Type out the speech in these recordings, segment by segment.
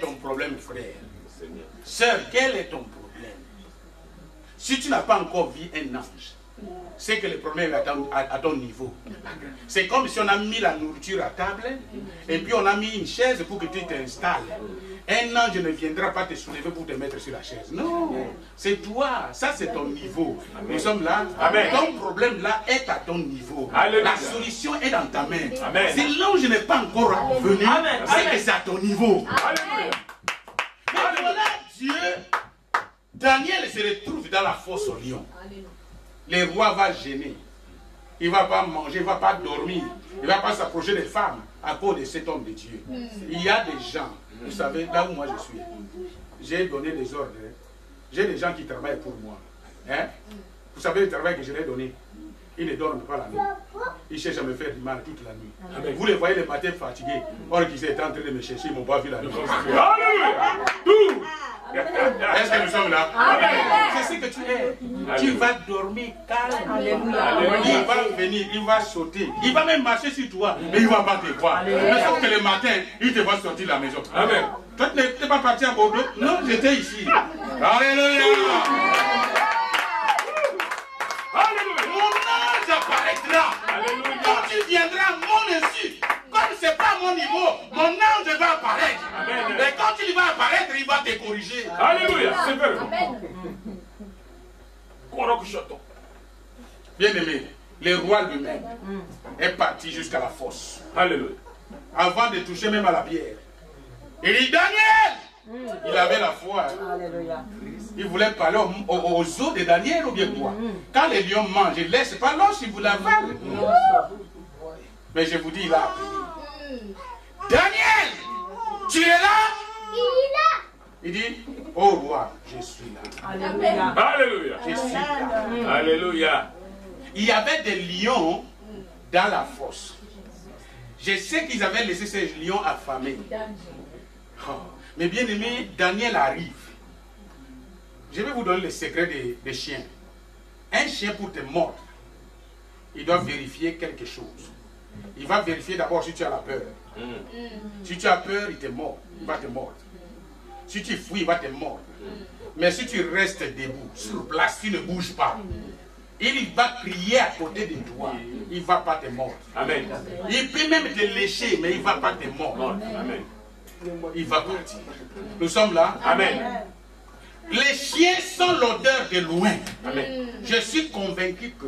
ton problème, frère? Sœur, quel est ton problème? Si tu n'as pas encore vu un ange, c'est que le problème est à ton niveau. C'est comme si on a mis la nourriture à table et puis on a mis une chaise pour que tu t'installes. Un ange ne viendra pas te soulever pour te mettre sur la chaise. Non, c'est toi. Ça, c'est ton niveau. Amen. Nous sommes là. Amen. Ton problème là est à ton niveau. Alléluia. La solution est dans ta main. Amen. Si l'ange n'est pas encore venu, c'est que c'est à ton niveau. Alléluia. Mais voilà, Dieu, Daniel se retrouve dans la fosse au lion. Le roi va gêner. Il ne va pas manger, il ne va pas dormir. Il ne va pas s'approcher des femmes à cause de cet homme de Dieu. Il y a des gens, vous savez, là où moi je suis, j'ai donné des ordres. J'ai des gens qui travaillent pour moi. Hein? Vous savez le travail que je leur ai donné? Ils ne dorment pas la nuit. Ils cherchent à me faire du mal toute la nuit. Amen. Vous les voyez le matin fatigués. Or qu'ils étaient en train de me chercher, ils ne m'ont pas vu la nuit. Est-ce que nous sommes là? C'est ce que tu es. Alléluia. Tu vas dormir calme. Il va venir, il va sauter. Il va même marcher sur toi, mais il ne va pas te voir. Mais sauf que le matin, il te va sortir de la maison. Amen. Toi, tu n'es pas parti à Bordeaux? Non, j'étais ici. Alléluia. Apparaîtra. Quand tu viendras à mon insu, comme ce n'est pas mon niveau, mon ange va apparaître. Amen. Et quand il va apparaître, il va te corriger. Alléluia. C'est vrai. Bien aimé, le roi lui-même est parti jusqu'à la fosse. Alléluia. Avant de toucher même à la pierre. Il dit Daniel. Il avait la foi. Alléluia. Il voulait parler aux os de Daniel ou bien quoi. Quand les lions mangent, ils ne laissent pas l'os, ils vous l'avalent. Mais je vous dis, il a appris. Daniel, tu es là? Il est là. Il dit, oh roi, je suis là. Alléluia. Alléluia. Je suis là. Alléluia. Il y avait des lions dans la fosse. Je sais qu'ils avaient laissé ces lions affamés. Oh. Mais bien aimé, Daniel arrive. Je vais vous donner le secret des chiens. Un chien pour te mordre, il doit vérifier quelque chose. Il va vérifier d'abord si tu as la peur. Si tu as peur, il te mord. Il va te mordre. Si tu fuis, il va te mordre. Mais si tu restes debout, sur place, tu ne bouges pas, il va crier à côté de toi. Il ne va pas te mordre. Amen. Il peut même te lécher, mais il ne va pas te mordre. Amen. Il va partir. Nous sommes là. Amen. Les chiens sentent l'odeur de loin. Amen. Je suis convaincu que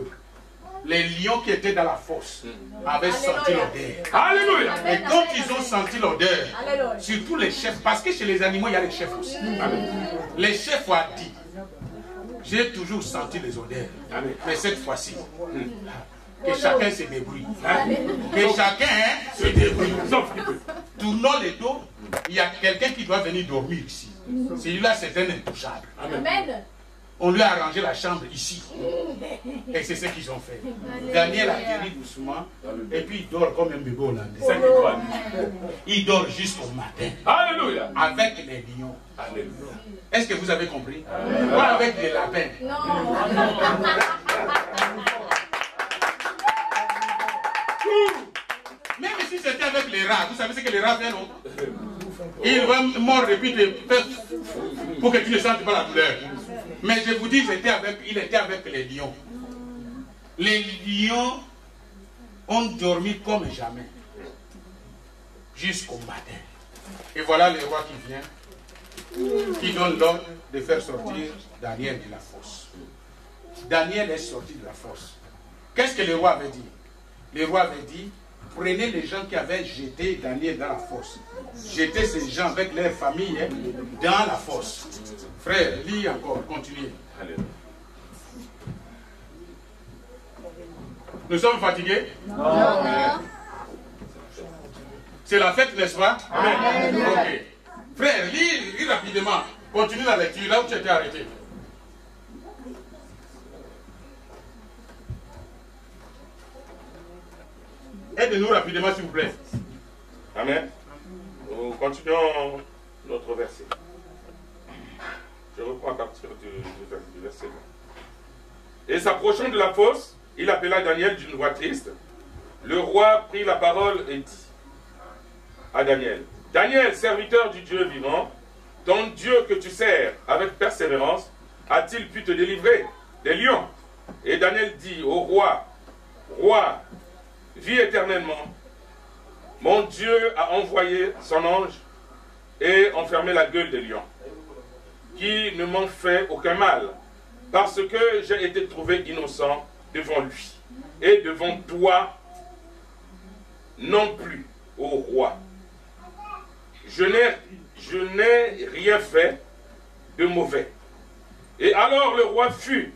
les lions qui étaient dans la fosse avaient senti l'odeur. Alléluia. Et quand ils ont senti l'odeur, surtout les chefs, parce que chez les animaux, il y a les chefs aussi. Amen. Les chefs ont dit, j'ai toujours senti les odeurs. Amen. Mais cette fois-ci, que chacun se débrouille. Que chacun se débrouille. Tournons les dos, il y a quelqu'un qui doit venir dormir ici. Celui-là, c'est un intouchable. Amen. On lui a arrangé la chambre ici. Et c'est ce qu'ils ont fait. Daniel atterrit doucement. Et puis il dort comme un bébé hollandais. Il dort jusqu'au matin. Alléluia. Avec les lions. Alléluia. Est-ce que vous avez compris? Pas avec les lapins. Non. Même si c'était avec les rats, vous savez ce que les rats font, non? Il va mordre et puis pour que tu ne sentes pas la douleur. Mais je vous dis, il était avec les lions. Les lions ont dormi comme jamais. Jusqu'au matin. Et voilà le roi qui vient, qui donne l'ordre de faire sortir Daniel de la fosse. Daniel est sorti de la fosse. Qu'est-ce que le roi avait dit? Le roi avait dit, prenez les gens qui avaient jeté Daniel dans la fosse. Jetez ces gens avec leur famille dans la fosse. Frère, lis encore, continuez. Nous sommes fatigués? Non. C'est la fête, n'est-ce pas? Amen. Ok. Frère, lis rapidement. Continue la lecture, là où tu étais arrêté. Aidez-nous rapidement, s'il vous plaît. Amen. Nous continuons notre verset. Je reprends à partir du verset 1. Et s'approchant de la fosse, il appela Daniel d'une voix triste. Le roi prit la parole et dit à Daniel, Daniel, serviteur du Dieu vivant, ton Dieu que tu sers avec persévérance, a-t-il pu te délivrer des lions? Et Daniel dit au roi, roi, vis éternellement. Mon Dieu a envoyé son ange et enfermé la gueule des lions, qui ne m'ont fait aucun mal, parce que j'ai été trouvé innocent devant lui et devant toi non plus, ô roi. Je n'ai rien fait de mauvais. Et alors le roi fut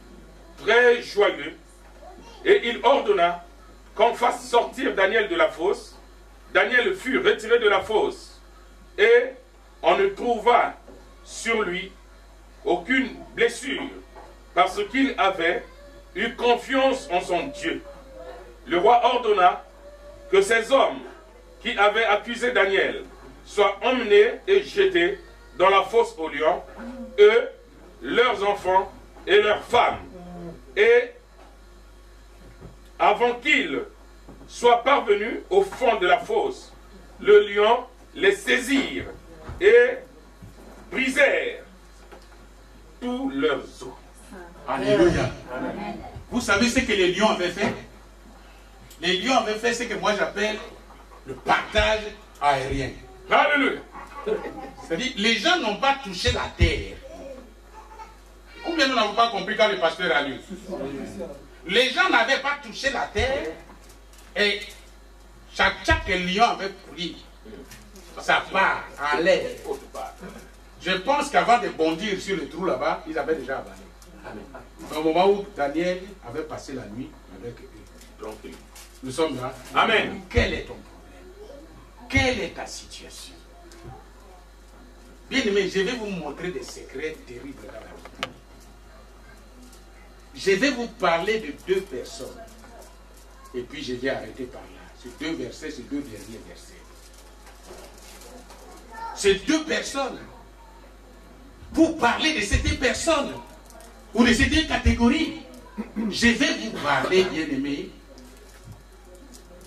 très joyeux et il ordonna qu'on fasse sortir Daniel de la fosse. Daniel fut retiré de la fosse et on ne trouva sur lui aucune blessure parce qu'il avait eu confiance en son Dieu. Le roi ordonna que ces hommes qui avaient accusé Daniel soient emmenés et jetés dans la fosse aux lions, eux, leurs enfants et leurs femmes. Et avant qu'ils soient parvenus au fond de la fosse, le lion les saisirent et brisèrent tous leurs os. Alléluia. Vous savez ce que les lions avaient fait? Les lions avaient fait ce que moi j'appelle le partage aérien. Alléluia. C'est-à-dire, les gens n'ont pas touché la terre. Ou bien nous n'avons pas compris quand le pasteur a lu. Les gens n'avaient pas touché la terre et chaque lion avait pris sa part en l'air. Je pense qu'avant de bondir sur le trou là-bas, ils avaient déjà avalé. Au moment où Daniel avait passé la nuit avec eux. Nous sommes là. Amen. Quel est ton problème? Quelle est ta situation? Bien aimé, je vais vous montrer des secrets terribles dans la vie. Je vais vous parler de deux personnes. Et puis je vais arrêter par là. Ces deux versets, ces deux derniers versets. Ces deux personnes. Vous parlez de ces deux personnes. Ou de ces deux catégories. Je vais vous parler, bien aimé,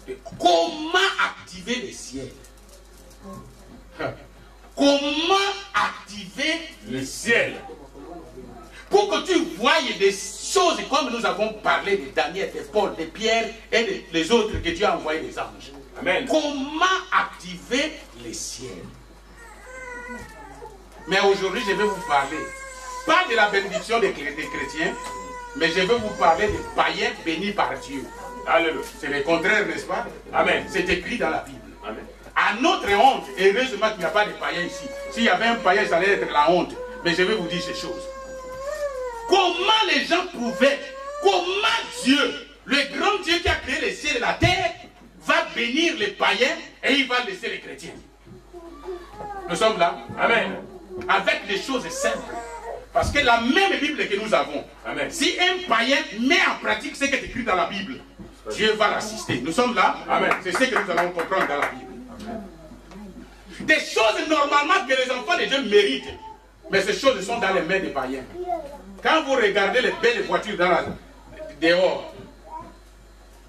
de comment activer le ciel. Comment activer le ciel? Pour que tu voies des choses comme nous avons parlé de Daniel, de Paul, de Pierre et les autres que Dieu a envoyé des anges. Amen. Comment activer le ciel? Mais aujourd'hui, je vais vous parler, pas de la bénédiction des chrétiens, mais je vais vous parler des païens bénis par Dieu. Alléluia. C'est le contraire, n'est-ce pas? Amen. C'est écrit dans la Bible. Amen. À notre honte, heureusement qu'il n'y a pas de païens ici. S'il y avait un païen, ça allait être la honte. Mais je vais vous dire ces choses. Comment les gens pouvaient, comment Dieu, le grand Dieu qui a créé les cieux et la terre, va bénir les païens et il va laisser les chrétiens. Nous sommes là. Amen. Avec des choses simples. Parce que la même Bible que nous avons, Amen. si un païen met en pratique ce qui est écrit dans la Bible, Dieu va l'assister. Nous sommes là. Amen. C'est ce que nous allons comprendre dans la Bible. Des choses normalement que les enfants de Dieu méritent. Mais ces choses sont dans les mains des païens. Quand vous regardez les belles voitures dehors,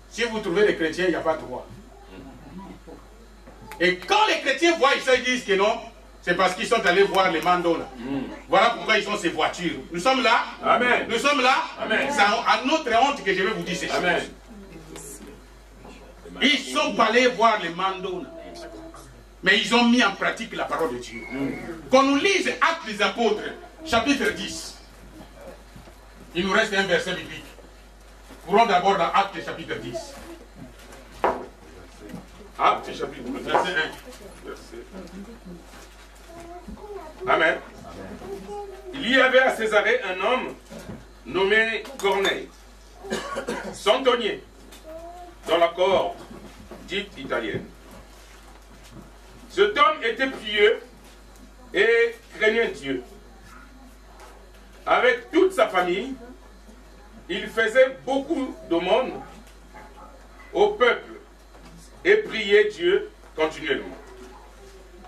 si vous trouvez des chrétiens, il n'y a pas de droit. Et quand les chrétiens voient ça, ils disent que non, c'est parce qu'ils sont allés voir les mandos là. Voilà pourquoi ils ont ces voitures. Nous sommes là. Amen. Nous sommes là. Amen. C'est à notre honte que je vais vous dire ces Amen. choses. Ils sont allés voir les mandos là. Mais ils ont mis en pratique la parole de Dieu. Qu'on nous lise Actes des Apôtres, chapitre 10. Il nous reste un verset biblique. Courons d'abord dans Actes chapitre 10. Actes chapitre 10. Verset 1. Amen. Il y avait à Césarée un homme nommé Corneille, centenier, dans la cohorte dite italienne. Cet homme était pieux et craignait Dieu. Avec toute sa famille, il faisait beaucoup d'aumônes au peuple et priait Dieu continuellement.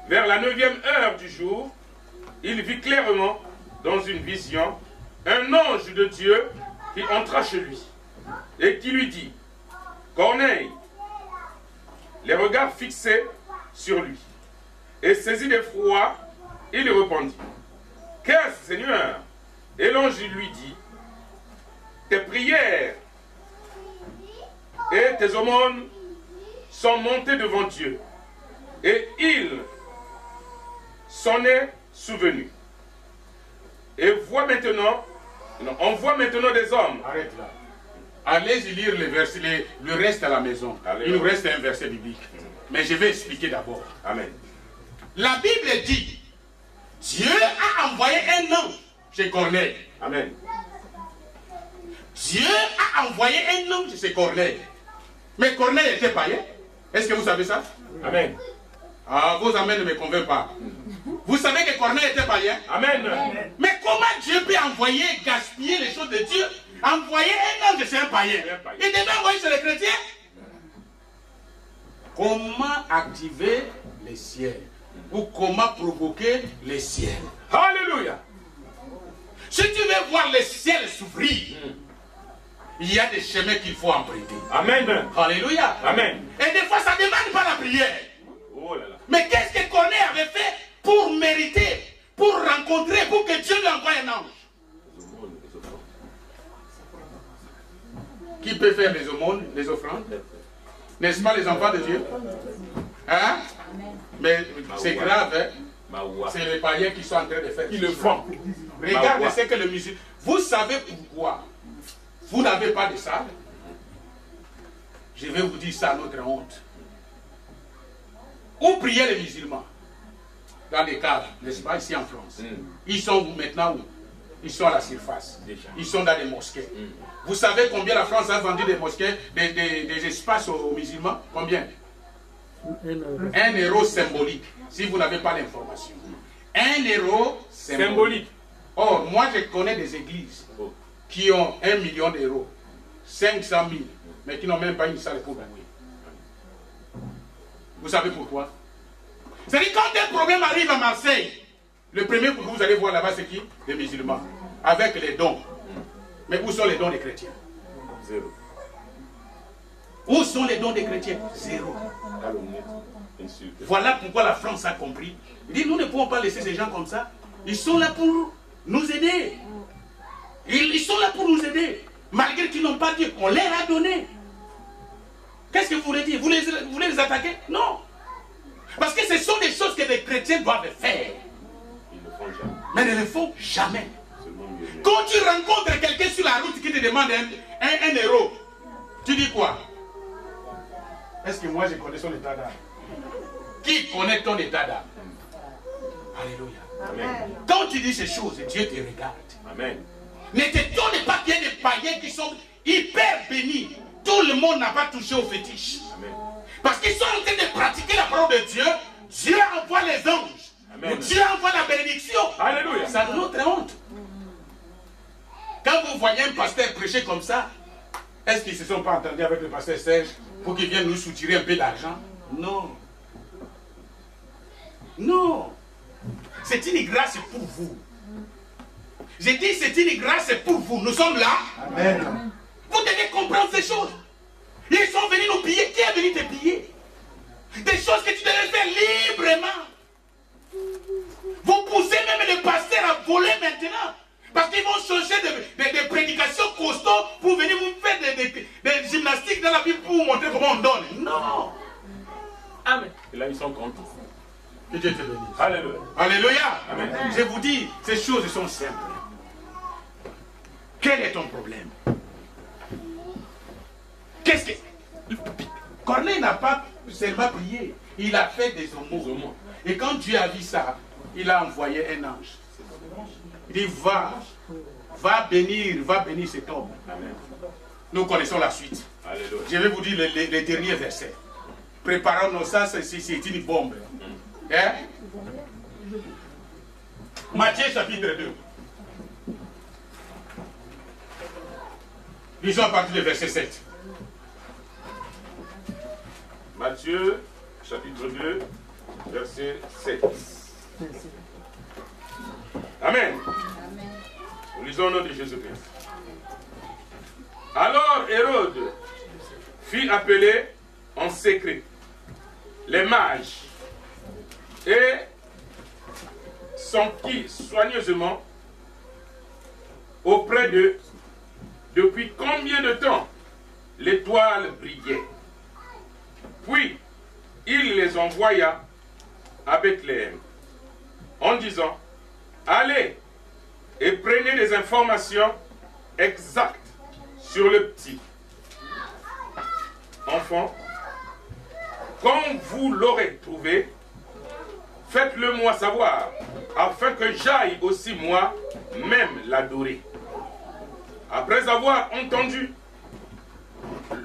Vers la 9e heure du jour, il vit clairement dans une vision un ange de Dieu qui entra chez lui et qui lui dit « Corneille !» Les regards fixés sur lui. Et saisi d'effroi, il répondit. Qu'est-ce, Seigneur? Et l'ange lui dit, tes prières et tes aumônes sont montées devant Dieu. Et il s'en est souvenu. Et voit maintenant, on voit maintenant des hommes. Arrête là. Allez-y lire les versets, le reste à la maison. Il nous reste un verset biblique. Mais je vais expliquer d'abord. Amen. La Bible dit, Dieu a envoyé un ange chez Corneille. Amen. Dieu a envoyé un ange chez Corneille. Mais Corneille était païen. Est-ce que vous savez ça? Amen. Ah, vos amens ne me convainquent pas. Vous savez que Corneille était païen? Amen. Mais comment Dieu peut envoyer, gaspiller les choses de Dieu? Envoyer un ange chez un païen. Il devait envoyer chez les chrétiens. Comment activer les ciels? Ou comment provoquer les ciels? Alléluia. Si tu veux voir les ciels s'ouvrir, il y a des chemins qu'il faut emprunter. Amen. Alléluia. Amen. Et des fois, ça ne demande pas la prière. Oh là là. Mais qu'est-ce que Corneille avait fait pour mériter, pour rencontrer, pour que Dieu lui envoie un ange? Qui peut faire les aumônes, les offrandes? N'est-ce pas les enfants de Dieu? Hein? Mais c'est grave, hein? C'est les païens qui sont en train de faire. Ils le font. Regardez ce que le musulman. Vous savez pourquoi vous n'avez pas de ça? Je vais vous dire ça à notre honte. Où priaient les musulmans? Dans les caves, n'est-ce pas, ici en France. Ils sont maintenant où? Ils sont à la surface. Ils sont dans des mosquées. Vous savez combien la France a vendu des mosquées, des espaces aux musulmans? Combien? 1 euro symbolique, si vous n'avez pas l'information. 1 euro symbolique. Or, moi je connais des églises qui ont 1 million d'euros, 500 000, mais qui n'ont même pas une salle pour louer. Vous savez pourquoi? C'est-à-dire quand un problème arrive à Marseille, le premier que vous allez voir là-bas, c'est qui? Les musulmans. Avec les dons. Mais où sont les dons des chrétiens? Zéro. Où sont les dons des chrétiens? Zéro. Voilà pourquoi la France a compris. Il dit, nous ne pouvons pas laisser ces gens comme ça. Ils sont là pour nous aider. Ils sont là pour nous aider. Malgré qu'ils n'ont pas dit, on leur a donné. Qu'est-ce que vous voulez dire? Vous voulez les attaquer? Non. Parce que ce sont des choses que les chrétiens doivent faire. Ils ne font jamais. Mais ne le font jamais. Quand tu rencontres quelqu'un sur la route qui te demande un euro, tu dis quoi? Est-ce que moi je connais son état d'âme? Qui connaît ton état d'âme? Alléluia. Amen. Quand tu dis ces choses, Dieu te regarde. Amen. Ne t'étonne pas qu'il y ait des païens qui sont hyper bénis. Tout le monde n'a pas touché au fétiche. Amen. Parce qu'ils sont en train de pratiquer la parole de Dieu. Dieu envoie les anges. Amen. Dieu envoie la bénédiction. Alléluia. C'est notre honte. Quand vous voyez un pasteur prêcher comme ça, est-ce qu'ils ne se sont pas entendus avec le pasteur Serge pour qu'il vienne nous soutirer un peu d'argent? Non. Non. C'est une grâce pour vous. J'ai dit c'est une grâce pour vous. Nous sommes là. Amen. Vous devez comprendre ces choses. Ils sont venus nous piller. Qui est venu te piller? Des choses que tu devais faire librement. Vous poussez même les pasteurs à voler maintenant. Parce qu'ils vont changer des prédications costauds pour venir vous faire des gymnastiques dans la Bible pour vous montrer comment on donne. Non. Amen. Et là, ils sont contents. Que Dieu te bénisse. Alléluia. Alléluia. Amen. Je vous dis, ces choses sont simples. Quel est ton problème? Qu'est-ce que... Corneille n'a pas seulement prié. Il a fait des aumônes. Et quand Dieu a vu ça, il a envoyé un ange. Il dit, va bénir cet homme. Amen. Nous connaissons la suite. Alléluia. Je vais vous dire les derniers versets. Préparons-nous, ça c'est une bombe. Hein? Matthieu chapitre 2. Lisons à partir du verset 7. Matthieu, chapitre 2, verset 7. Amen. Nous lisons au nom de Jésus-Christ. Alors Hérode fit appeler en secret les mages et s'enquit soigneusement auprès d'eux depuis combien de temps l'étoile brillait. Puis il les envoya à Bethléem en disant, allez et prenez des informations exactes sur le petit enfant. Quand vous l'aurez trouvé, faites-le moi savoir, afin que j'aille aussi moi-même l'adorer. Après avoir entendu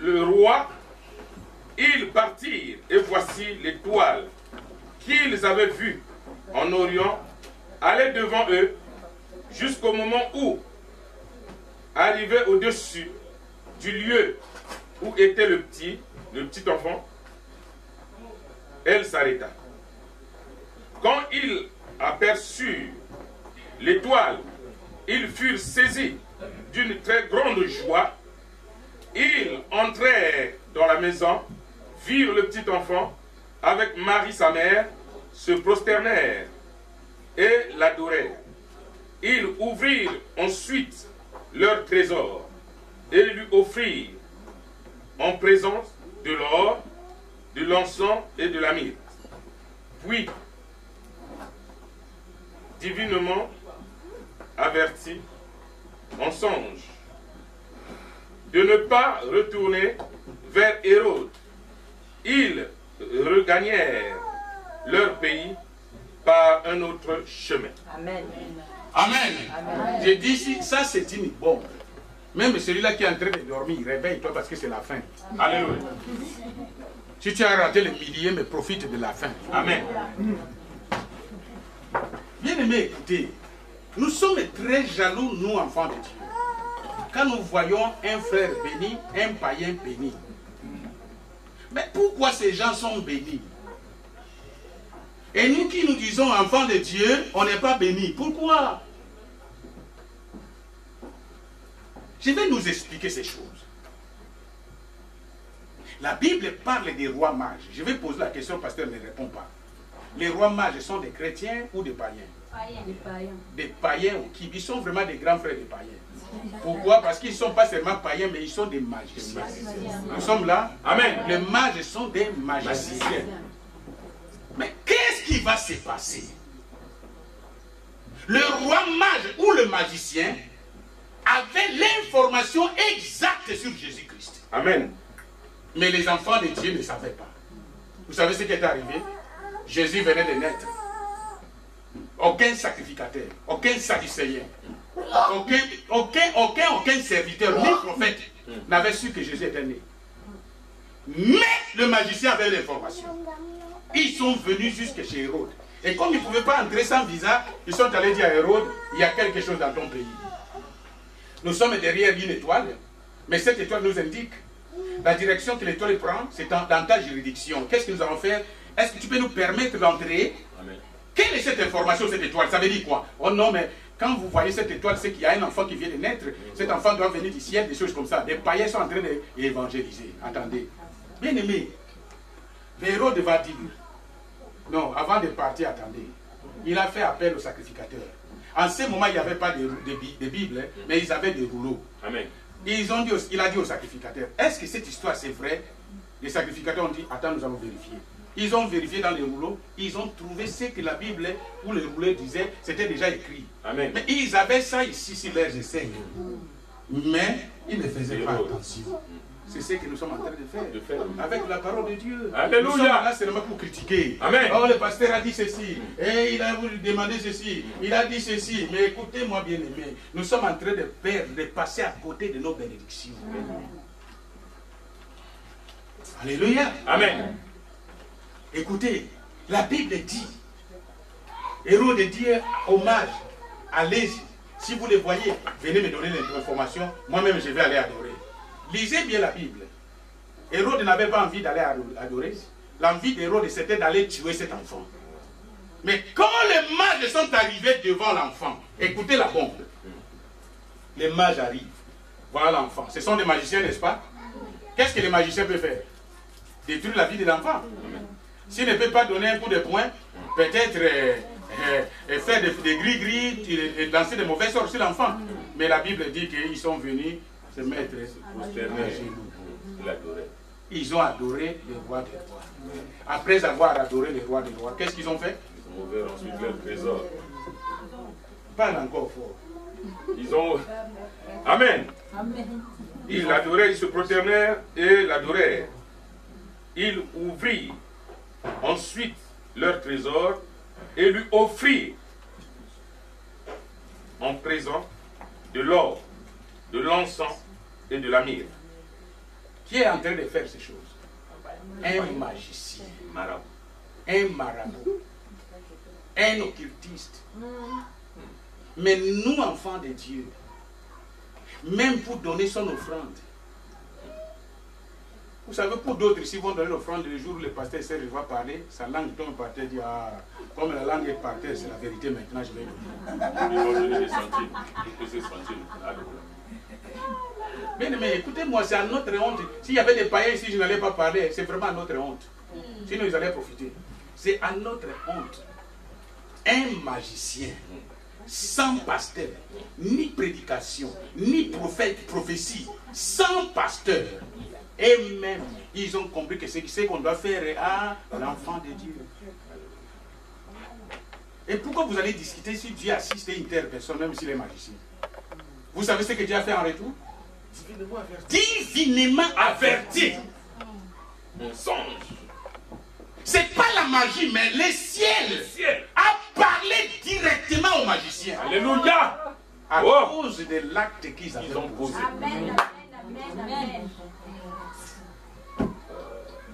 le roi, ils partirent, et voici l'étoile qu'ils avaient vue en Orient aller devant eux jusqu'au moment où, arrivé au-dessus du lieu où était le petit enfant, elle s'arrêta. Quand ils aperçurent l'étoile, ils furent saisis d'une très grande joie. Ils entrèrent dans la maison, virent le petit enfant avec Marie sa mère, se prosternèrent et l'adorèrent. Ils ouvrirent ensuite leur trésor et lui offrirent en présence de l'or, de l'encens et de la myrrhe. Puis, divinement avertis en songe de ne pas retourner vers Hérode, ils regagnèrent leur pays par un autre chemin. Amen. Amen. Amen. J'ai dit, si ça c'est une bombe. Même celui-là qui est en train de dormir, réveille-toi parce que c'est la fin. Alléluia. Si tu as raté le millier, mais profite de la fin. Amen. Bien aimé, écoutez, nous sommes très jaloux, nous, enfants de Dieu. Quand nous voyons un frère béni, un païen béni. Mais pourquoi ces gens sont bénis? Et nous qui nous disons enfants de Dieu, on n'est pas bénis. Pourquoi? Je vais nous expliquer ces choses. La Bible parle des rois mages. Je vais poser la question, le pasteur ne répond pas. Les rois mages sont des chrétiens ou des païens? Des païens. Des païens qui ils sont vraiment des grands frères des païens. Pourquoi? Parce qu'ils ne sont pas seulement païens, mais ils sont des magiciens. Nous sommes là. Amen. Les mages sont des magiciens. Mais qu'est-ce qui va se passer? Le roi mage ou le magicien avait l'information exacte sur Jésus-Christ. Amen. Mais les enfants de Dieu ne savaient pas. Vous savez ce qui est arrivé? Jésus venait de naître. Aucun sacrificateur, aucun sadducéen, aucun serviteur, ni prophète n'avait su que Jésus était né. Mais le magicien avait l'information. Ils sont venus jusque chez Hérode. Et comme ils ne pouvaient pas entrer sans visa, ils sont allés dire à Hérode, il y a quelque chose dans ton pays. Nous sommes derrière une étoile, mais cette étoile nous indique la direction que l'étoile prend, c'est dans ta juridiction. Qu'est-ce que nous allons faire? Est-ce que tu peux nous permettre d'entrer? Quelle est cette information, cette étoile? Ça veut dire quoi? Oh non, mais quand vous voyez cette étoile, c'est qu'il y a un enfant qui vient de naître. Cet enfant doit venir du ciel, des choses comme ça. Des païens sont en train d'évangéliser. Attendez. Bien aimé, Hérode va dire, non, avant de partir, attendez. Il a fait appel au sacrificateur. En ce moment, il n'y avait pas de Bible, hein, mais ils avaient des rouleaux. Amen. Il a dit au sacrificateur, est-ce que cette histoire c'est vrai? Les sacrificateurs ont dit, attends, nous allons vérifier. Ils ont vérifié dans les rouleaux, ils ont trouvé ce que la Bible ou les rouleaux disaient, c'était déjà écrit. Amen. Mais ils avaient ça ici sur leurs essais. Mais ils ne faisaient pas attention. C'est ce que nous sommes en train de faire. Avec la parole de Dieu. Alléluia. Nous sommes là seulement pour critiquer. Amen. Oh, le pasteur a dit ceci. Et il a voulu demander ceci. Il a dit ceci. Mais écoutez-moi bien aimé. Nous sommes en train de perdre, de passer à côté de nos bénédictions. Alléluia. Amen. Écoutez, la Bible dit, Hérode dit hommage, allez-y. Si vous les voyez, venez me donner l'information. Moi-même, je vais aller adorer. Lisez bien la Bible. Hérode n'avait pas envie d'aller adorer. L'envie d'Hérode, c'était d'aller tuer cet enfant. Mais quand les mages sont arrivés devant l'enfant, écoutez la bombe. Les mages arrivent. Voilà l'enfant. Ce sont des magiciens, n'est-ce pas? Qu'est-ce que les magiciens peuvent faire? Détruire la vie de l'enfant. S'il ne peut pas donner un coup de poing, peut-être faire des gris-gris et lancer des mauvais sorts sur l'enfant. Mais la Bible dit qu'ils sont venus se mettre à genoux. Ils ont adoré le roi des rois. Après avoir adoré le roi des rois, qu'est-ce qu'ils ont fait? Ils ont ouvert ensuite leur trésor. Parle encore fort. Ils ont... Amen. Ils l'adoraient, ils se prosternèrent et l'adorèrent. Ils ouvrirent ensuite leur trésor et lui offrirent en présent de l'or, de l'encens et de la myrrhe. Qui est en train de faire ces choses? Un magicien, un marabout, un occultiste. Mais nous, enfants de Dieu, même pour donner son offrande, vous savez, pour d'autres ici vont donner l'offrande le jour où le pasteur Serge va parler, sa langue tombe par terre, dit ah, comme la langue est par terre, c'est la vérité maintenant, je vais donner. Ils vont donner des centimes, des centimes. Mais écoutez-moi, c'est à notre honte. S'il y avait des païens ici, je n'allais pas parler, c'est vraiment à notre honte. Sinon, ils allaient profiter. C'est à notre honte. Un magicien, sans pasteur, ni prédication, ni prophète, prophétie, sans pasteur. Et même, ils ont compris que c'est ce qu'on doit faire à l'enfant de Dieu. Et pourquoi vous allez discuter si Dieu assiste une telle personne, même s'il est magicien? Vous savez ce que Dieu a fait en retour? Divinement averti. Un songe. C'est pas la magie, mais le ciel a parlé directement aux magiciens. Alléluia. À cause de l'acte qu'ils ont posé. Amen. Amen.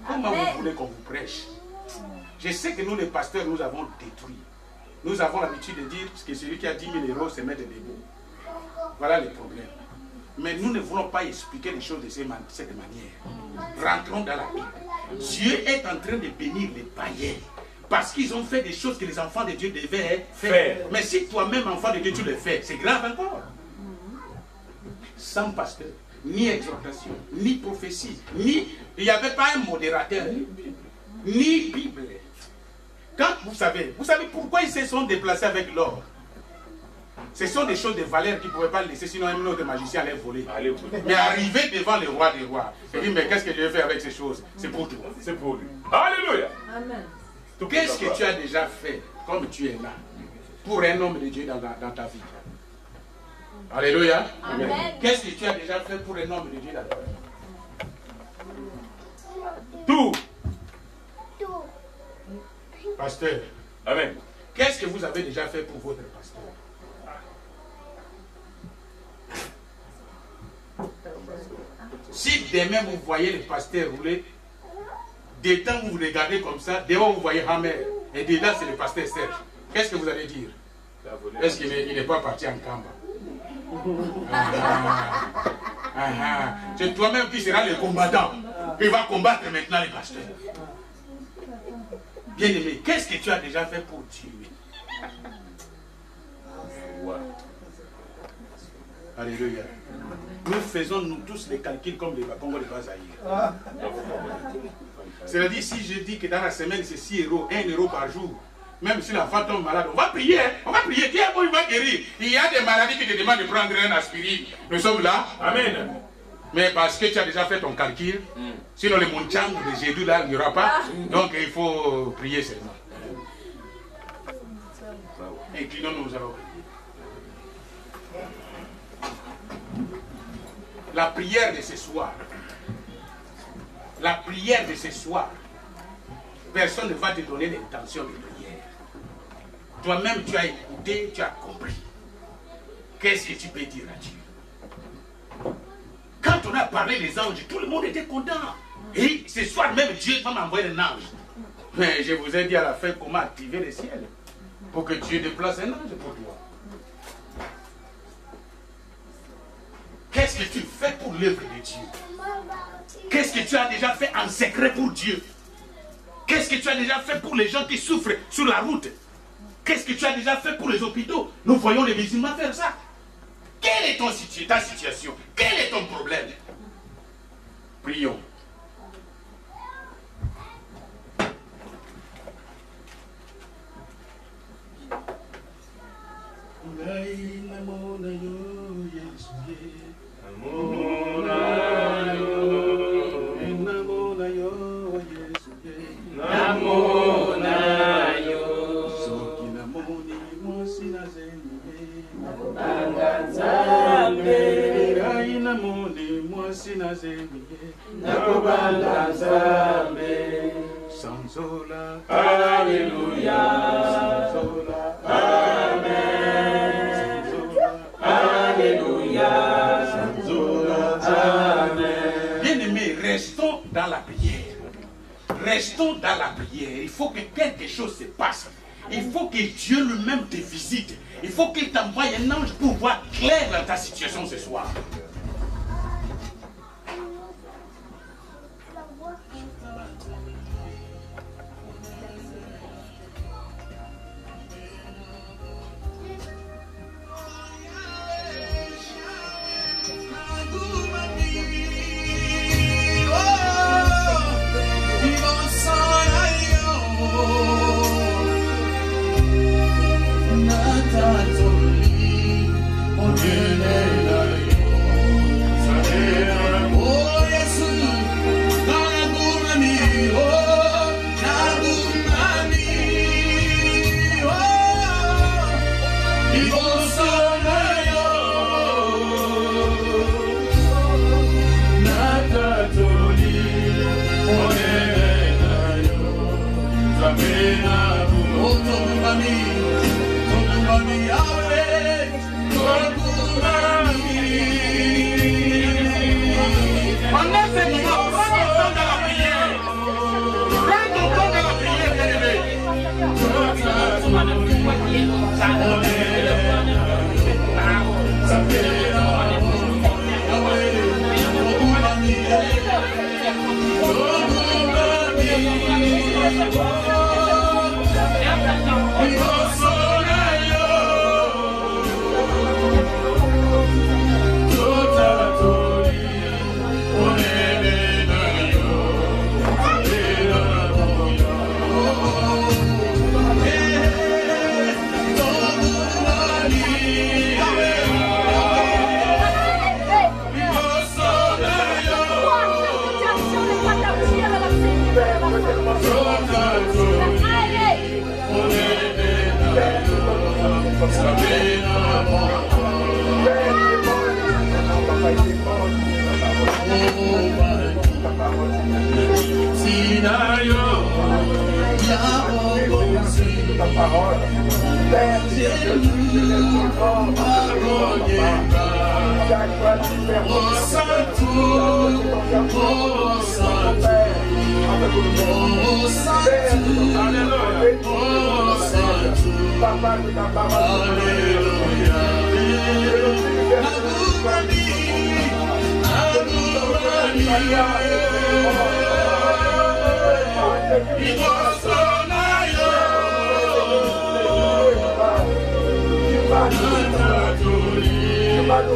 Comment vous voulez qu'on vous prêche? Je sais que nous, les pasteurs, nous avons détruit. Nous avons l'habitude de dire que celui qui a 10 000 euros se met debout. Voilà le problème. Mais nous ne voulons pas expliquer les choses de cette manière. Rentrons dans la Bible. Dieu est en train de bénir les païens parce qu'ils ont fait des choses que les enfants de Dieu devaient faire. Mais si toi-même, enfant de Dieu, tu le fais, c'est grave encore. Sans pasteur, ni exhortation, ni prophétie, ni... Il n'y avait pas un modérateur, ni Bible. Quand vous savez pourquoi ils se sont déplacés avec l'or? Ce sont des choses de valeur qu'ils ne pouvaient pas laisser, sinon un autre magicien allait voler. Mais arrivé devant le roi des rois, il dit, mais qu'est-ce que je vais faire avec ces choses? C'est pour toi. C'est pour lui. Alléluia. Amen. Qu'est-ce que tu as déjà fait, comme tu es là, pour un homme de Dieu dans ta vie? Alléluia. Amen. Qu'est-ce que tu as déjà fait pour un homme de Dieu dans ta vie? Tout. Pasteur. Amen. Qu'est-ce que vous avez déjà fait pour votre pasteur? Si demain vous voyez le pasteur rouler, des temps vous regardez comme ça, devant vous voyez Hammer, et dedans c'est le pasteur Serge, qu'est-ce que vous allez dire? Est-ce qu'il n'est pas parti en Kamba? C'est toi-même qui seras le combattant, qui va combattre maintenant les pasteurs. Bien aimé, qu'est-ce que tu as déjà fait pour Dieu? Alléluia. Nous faisons nous tous les calculs comme les Congo de Bazaïr. C'est-à-dire, si je dis que dans la semaine c'est 6 euros, 1 euro par jour, même si l'enfant tombe malade, on va prier, on va prier. Qui est bon, il va guérir. Il y a des maladies qui te demandent de prendre un aspirine. Nous sommes là. Amen. Mais parce que tu as déjà fait ton calcul, sinon le Mounchang, le Jédu là, il n'y aura pas. Donc il faut prier seulement. Inclinons-nous, nous allons prier. La prière de ce soir, personne ne va te donner l'intention de prière. Toi-même, tu as écouté, tu as compris. Qu'est-ce que tu peux dire à Dieu? Quand on a parlé des anges, tout le monde était content. Et ce soir même, Dieu va m'envoyer un ange. Mais je vous ai dit à la fin comment activer le ciel pour que Dieu déplace un ange pour toi. Qu'est-ce que tu fais pour l'œuvre de Dieu? Qu'est-ce que tu as déjà fait en secret pour Dieu? Qu'est-ce que tu as déjà fait pour les gens qui souffrent sur la route? Qu'est-ce que tu as déjà fait pour les hôpitaux? Nous voyons les musulmans faire ça. Quelle est ta situation? Quel est ton problème? Prions. Sanzola, Alléluia, Sanzola, Amen, Alléluia, Amen. Bien-aimés, restons dans la prière. Restons dans la prière. Il faut que quelque chose se passe. Il faut que Dieu lui-même te visite. Il faut qu'il t'envoie un ange pour voir clair dans ta situation ce soir.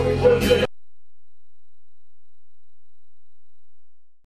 Alléluia.